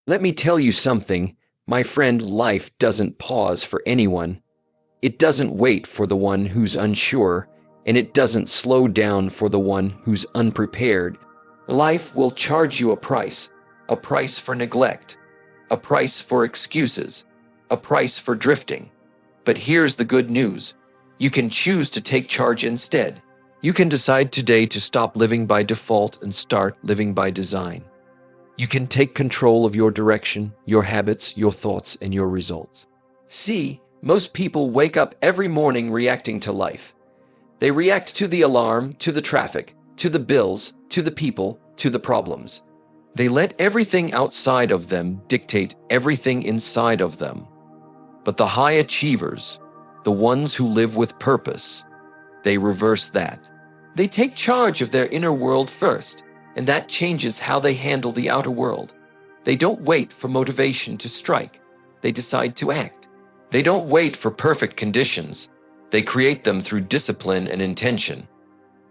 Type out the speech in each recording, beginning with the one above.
Let me tell you something, my friend, life doesn't pause for anyone. It doesn't wait for the one who's unsure, and it doesn't slow down for the one who's unprepared. Life will charge you a price for neglect, a price for excuses, a price for drifting. But here's the good news. You can choose to take charge instead. You can decide today to stop living by default and start living by design. You can take control of your direction, your habits, your thoughts, and your results. See, most people wake up every morning reacting to life. They react to the alarm, to the traffic, to the bills, to the people, to the problems. They let everything outside of them dictate everything inside of them. But the high achievers, the ones who live with purpose, they reverse that. They take charge of their inner world first, and that changes how they handle the outer world. They don't wait for motivation to strike. They decide to act. They don't wait for perfect conditions. They create them through discipline and intention.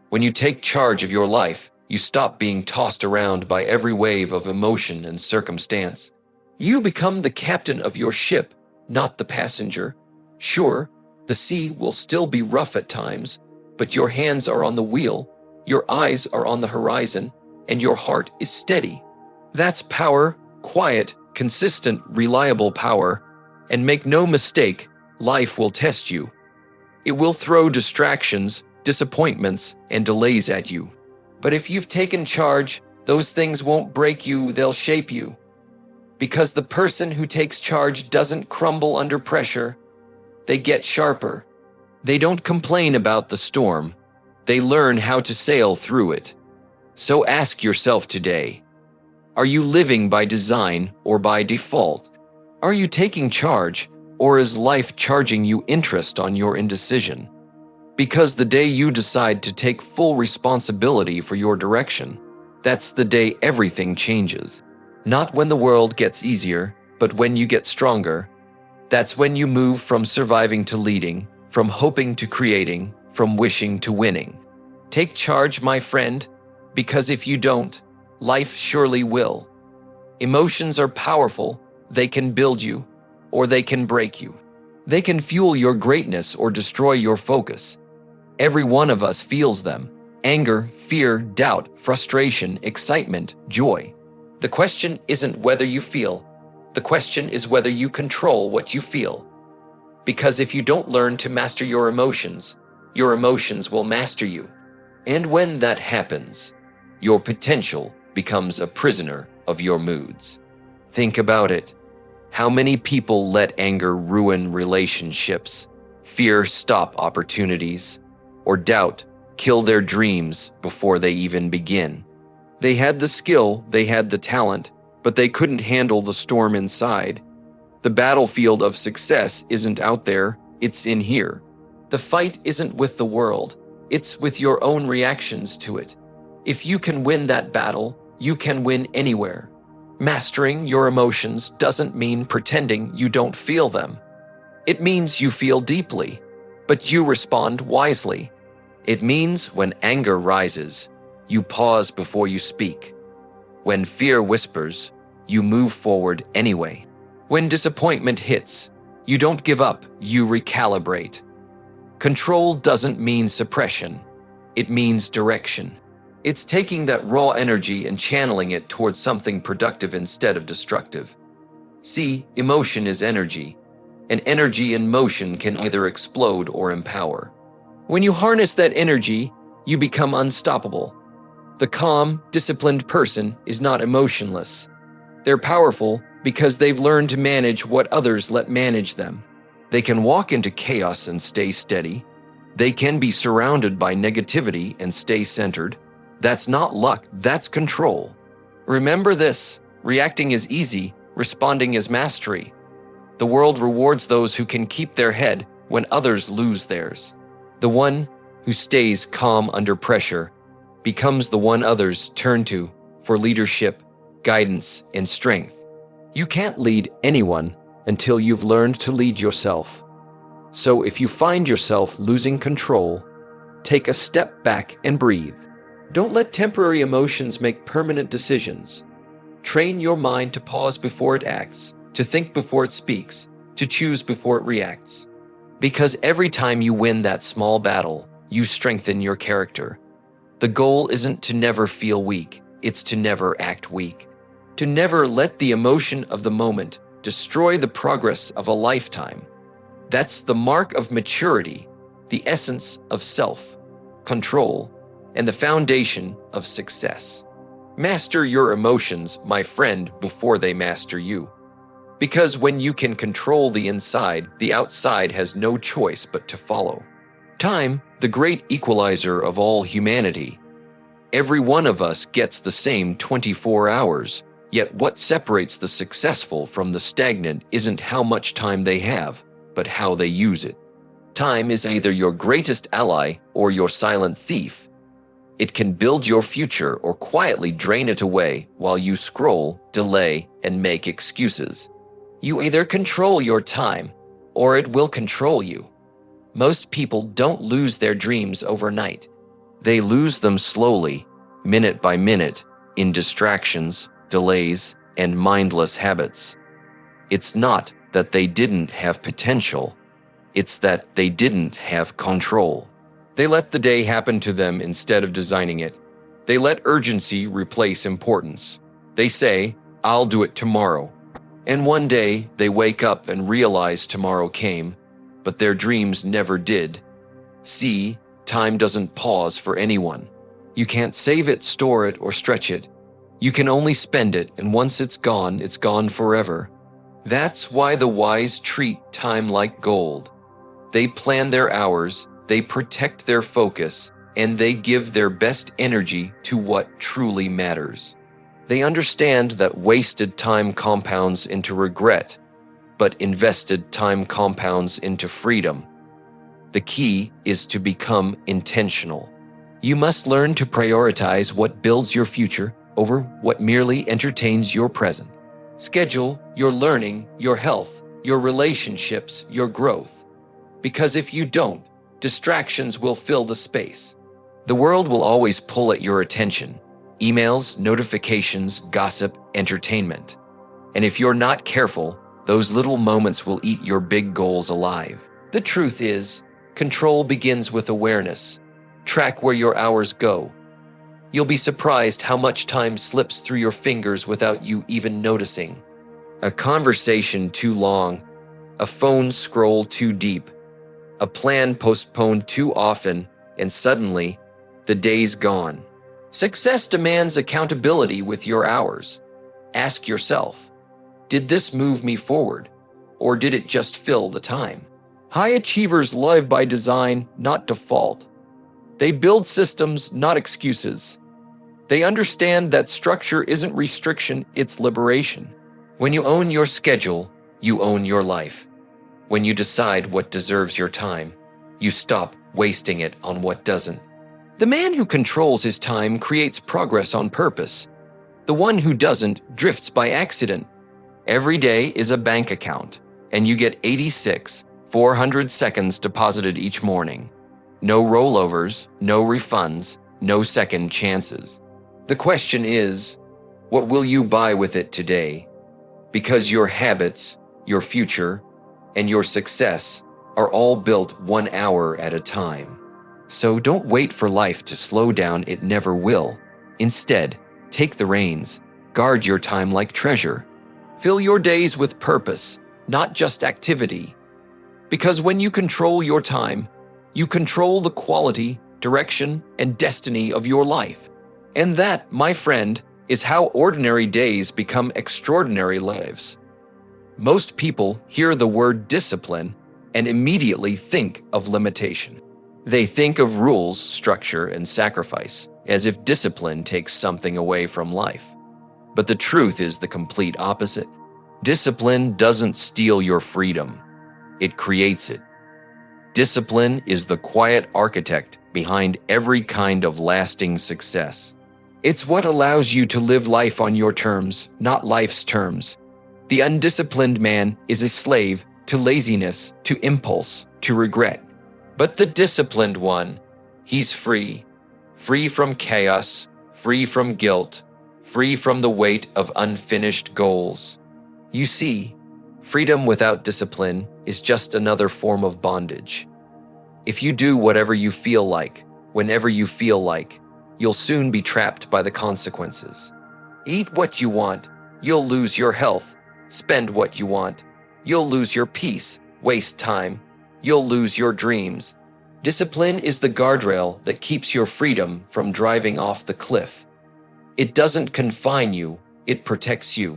When you take charge of your life, you stop being tossed around by every wave of emotion and circumstance. You become the captain of your ship, not the passenger. Sure, the sea will still be rough at times, but your hands are on the wheel, your eyes are on the horizon, and your heart is steady. That's power, quiet, consistent, reliable power. And make no mistake, life will test you. It will throw distractions, disappointments, and delays at you. But if you've taken charge, those things won't break you, they'll shape you. Because the person who takes charge doesn't crumble under pressure. They get sharper. They don't complain about the storm. They learn how to sail through it. So ask yourself today, are you living by design or by default? Are you taking charge, or is life charging you interest on your indecision? Because the day you decide to take full responsibility for your direction, that's the day everything changes. Not when the world gets easier, but when you get stronger. That's when you move from surviving to leading, from hoping to creating, from wishing to winning. Take charge, my friend, because if you don't, life surely will. Emotions are powerful. They can build you, or they can break you. They can fuel your greatness or destroy your focus. Every one of us feels them: anger, fear, doubt, frustration, excitement, joy. The question isn't whether you feel. The question is whether you control what you feel. Because if you don't learn to master your emotions will master you. And when that happens, your potential becomes a prisoner of your moods. Think about it. How many people let anger ruin relationships, fear stop opportunities, or doubt kill their dreams before they even begin? They had the skill, they had the talent, but they couldn't handle the storm inside. The battlefield of success isn't out there, it's in here. The fight isn't with the world, it's with your own reactions to it. If you can win that battle, you can win anywhere. Mastering your emotions doesn't mean pretending you don't feel them. It means you feel deeply, but you respond wisely. It means when anger rises, you pause before you speak. When fear whispers, you move forward anyway. When disappointment hits, you don't give up, you recalibrate. Control doesn't mean suppression. It means direction. It's taking that raw energy and channeling it towards something productive instead of destructive. See, emotion is energy, and energy in motion can either explode or empower. When you harness that energy, you become unstoppable. The calm, disciplined person is not emotionless. They're powerful because they've learned to manage what others let manage them. They can walk into chaos and stay steady. They can be surrounded by negativity and stay centered. That's not luck, that's control. Remember this: reacting is easy, responding is mastery. The world rewards those who can keep their head when others lose theirs. The one who stays calm under pressure becomes the one others turn to for leadership, guidance, and strength. You can't lead anyone until you've learned to lead yourself. So if you find yourself losing control, take a step back and breathe. Don't let temporary emotions make permanent decisions. Train your mind to pause before it acts, to think before it speaks, to choose before it reacts. Because every time you win that small battle, you strengthen your character. The goal isn't to never feel weak, it's to never act weak. To never let the emotion of the moment destroy the progress of a lifetime. That's the mark of maturity, the essence of self-control, and the foundation of success. Master your emotions, my friend, before they master you. Because when you can control the inside, the outside has no choice but to follow. Time, the great equalizer of all humanity. Every one of us gets the same 24 hours, yet what separates the successful from the stagnant isn't how much time they have, but how they use it. Time is either your greatest ally or your silent thief. It can build your future or quietly drain it away while you scroll, delay, and make excuses. You either control your time or it will control you. Most people don't lose their dreams overnight. They lose them slowly, minute by minute, in distractions, delays, and mindless habits. It's not that they didn't have potential. It's that they didn't have control. They let the day happen to them instead of designing it. They let urgency replace importance. They say, "I'll do it tomorrow." And one day, they wake up and realize tomorrow came, but their dreams never did. See, time doesn't pause for anyone. You can't save it, store it, or stretch it. You can only spend it, and once it's gone forever. That's why the wise treat time like gold. They plan their hours, they protect their focus, and they give their best energy to what truly matters. They understand that wasted time compounds into regret, but invested time compounds into freedom. The key is to become intentional. You must learn to prioritize what builds your future over what merely entertains your present. Schedule your learning, your health, your relationships, your growth. Because if you don't, distractions will fill the space. The world will always pull at your attention. Emails, notifications, gossip, entertainment. And if you're not careful, those little moments will eat your big goals alive. The truth is, control begins with awareness. Track where your hours go. You'll be surprised how much time slips through your fingers without you even noticing. A conversation too long, a phone scroll too deep, a plan postponed too often, and suddenly, the day's gone. Success demands accountability with your hours. Ask yourself, did this move me forward, or did it just fill the time? High achievers live by design, not default. They build systems, not excuses. They understand that structure isn't restriction, it's liberation. When you own your schedule, you own your life. When you decide what deserves your time, you stop wasting it on what doesn't. The man who controls his time creates progress on purpose. The one who doesn't drifts by accident. Every day is a bank account, and you get 400 seconds deposited each morning. No rollovers, no refunds, no second chances. The question is, what will you buy with it today? Because your habits, your future, and your success are all built 1 hour at a time. So don't wait for life to slow down, it never will. Instead, take the reins, guard your time like treasure. Fill your days with purpose, not just activity. Because when you control your time, you control the quality, direction, and destiny of your life. And that, my friend, is how ordinary days become extraordinary lives. Most people hear the word discipline and immediately think of limitation. They think of rules, structure, and sacrifice, as if discipline takes something away from life. But the truth is the complete opposite. Discipline doesn't steal your freedom. It creates it. Discipline is the quiet architect behind every kind of lasting success. It's what allows you to live life on your terms, not life's terms. The undisciplined man is a slave to laziness, to impulse, to regret. But the disciplined one, he's free. Free from chaos, free from guilt, free from the weight of unfinished goals. You see, freedom without discipline is just another form of bondage. If you do whatever you feel like, whenever you feel like, you'll soon be trapped by the consequences. Eat what you want, you'll lose your health. Spend what you want, you'll lose your peace. Waste time, you'll lose your dreams. Discipline is the guardrail that keeps your freedom from driving off the cliff. It doesn't confine you, it protects you.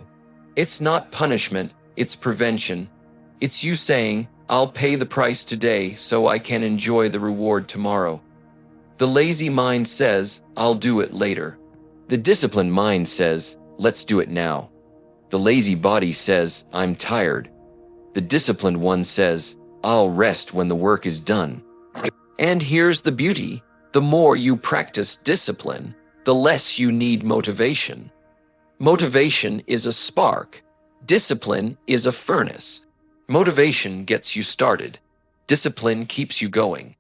It's not punishment, it's prevention. It's you saying, I'll pay the price today so I can enjoy the reward tomorrow. The lazy mind says, I'll do it later. The disciplined mind says, let's do it now. The lazy body says, I'm tired. The disciplined one says, I'll rest when the work is done. And here's the beauty. The more you practice discipline, the less you need motivation. Motivation is a spark. Discipline is a furnace. Motivation gets you started. Discipline keeps you going.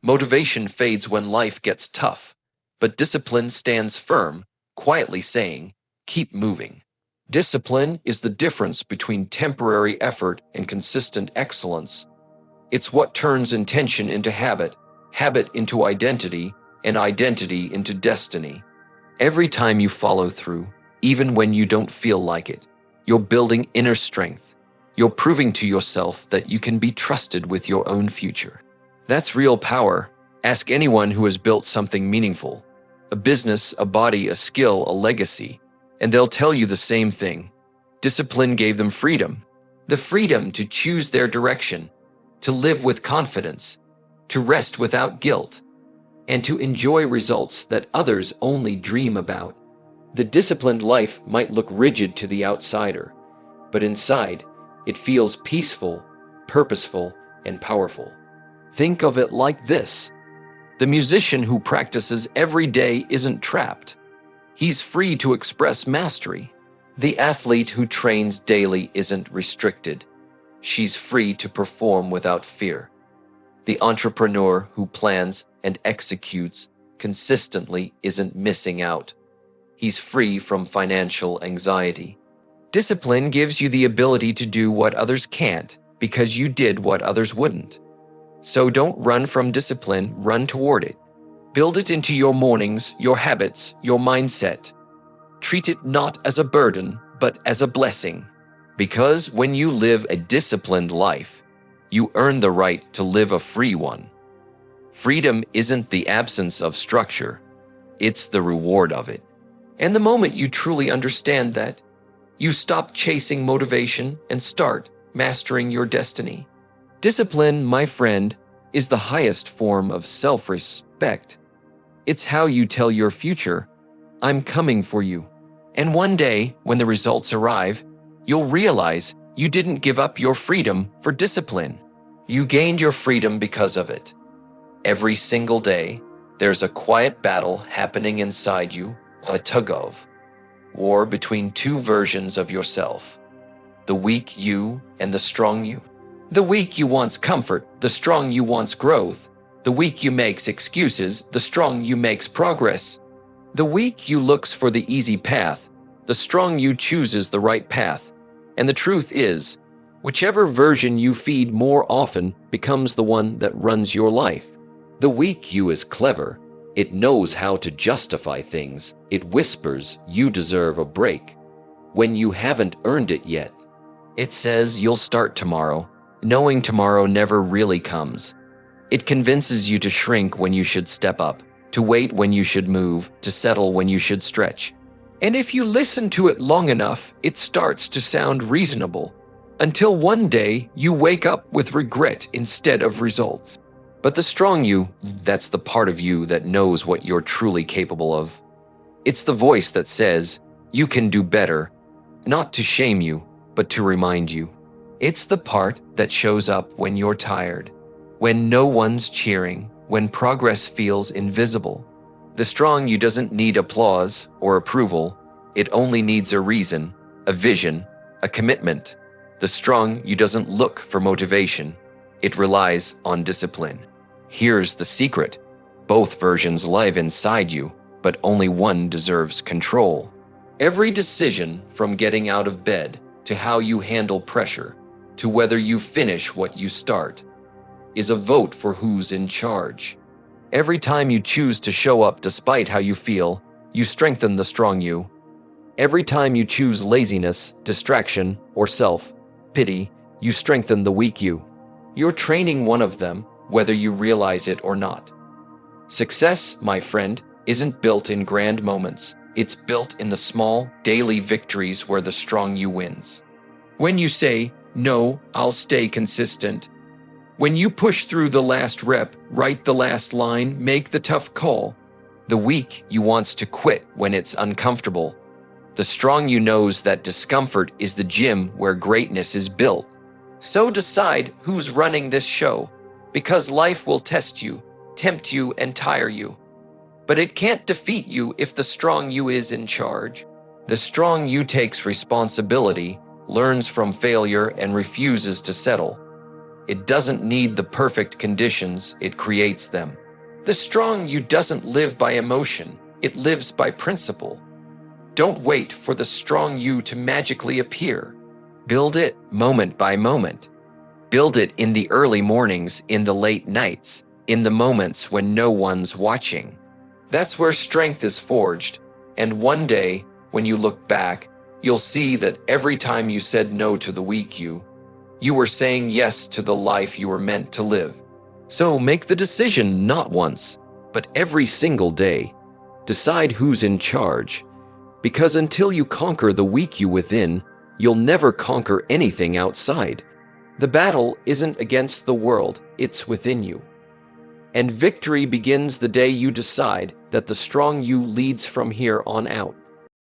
Motivation fades when life gets tough, but discipline stands firm, quietly saying, keep moving. Discipline is the difference between temporary effort and consistent excellence. It's what turns intention into habit, habit into identity, and identity into destiny. Every time you follow through, even when you don't feel like it, you're building inner strength. You're proving to yourself that you can be trusted with your own future. That's real power. Ask anyone who has built something meaningful, a business, a body, a skill, a legacy, and they'll tell you the same thing. Discipline gave them freedom, the freedom to choose their direction, to live with confidence, to rest without guilt, and to enjoy results that others only dream about. The disciplined life might look rigid to the outsider, but inside, it feels peaceful, purposeful, and powerful. Think of it like this. The musician who practices every day isn't trapped. He's free to express mastery. The athlete who trains daily isn't restricted. She's free to perform without fear. The entrepreneur who plans and executes consistently isn't missing out. He's free from financial anxiety. Discipline gives you the ability to do what others can't because you did what others wouldn't. So don't run from discipline, run toward it. Build it into your mornings, your habits, your mindset. Treat it not as a burden, but as a blessing. Because when you live a disciplined life, you earn the right to live a free one. Freedom isn't the absence of structure, it's the reward of it. And the moment you truly understand that, you stop chasing motivation and start mastering your destiny. Discipline, my friend, is the highest form of self-respect. It's how you tell your future, I'm coming for you. And one day, when the results arrive, you'll realize you didn't give up your freedom for discipline. You gained your freedom because of it. Every single day, there's a quiet battle happening inside you, a tug-of war between two versions of yourself, the weak you and the strong you. The weak you wants comfort, the strong you wants growth. The weak you makes excuses, the strong you makes progress. The weak you looks for the easy path, the strong you chooses the right path. And the truth is, whichever version you feed more often becomes the one that runs your life. The weak you is clever. It knows how to justify things. It whispers you deserve a break when you haven't earned it yet. It says you'll start tomorrow, knowing tomorrow never really comes. It convinces you to shrink when you should step up, to wait when you should move, to settle when you should stretch. And if you listen to it long enough, it starts to sound reasonable, until one day you wake up with regret instead of results. But the strong you, that's the part of you that knows what you're truly capable of. It's the voice that says, you can do better, not to shame you, but to remind you. It's the part that shows up when you're tired, when no one's cheering, when progress feels invisible. The strong you doesn't need applause or approval. It only needs a reason, a vision, a commitment. The strong you doesn't look for motivation. It relies on discipline. Here's the secret. Both versions live inside you, but only one deserves control. Every decision, from getting out of bed to how you handle pressure to whether you finish what you start, is a vote for who's in charge. Every time you choose to show up despite how you feel, you strengthen the strong you. Every time you choose laziness, distraction, or self-pity, you strengthen the weak you. You're training one of them, whether you realize it or not. Success, my friend, isn't built in grand moments. It's built in the small, daily victories where the strong you wins. When you say, "No, I'll stay consistent." When you push through the last rep, write the last line, make the tough call. The weak you wants to quit when it's uncomfortable. The strong you knows that discomfort is the gym where greatness is built. So decide who's running this show, because life will test you, tempt you, and tire you. But it can't defeat you if the strong you is in charge. The strong you takes responsibility, learns from failure, and refuses to settle. It doesn't need the perfect conditions, it creates them. The strong you doesn't live by emotion, it lives by principle. Don't wait for the strong you to magically appear. Build it moment by moment. Build it in the early mornings, in the late nights, in the moments when no one's watching. That's where strength is forged, and one day, when you look back, you'll see that every time you said no to the weak you were saying yes to the life you were meant to live. So make the decision not once, but every single day. Decide who's in charge, because until you conquer the weak you within, you'll never conquer anything outside. The battle isn't against the world, it's within you. And victory begins the day you decide that the strong you leads from here on out.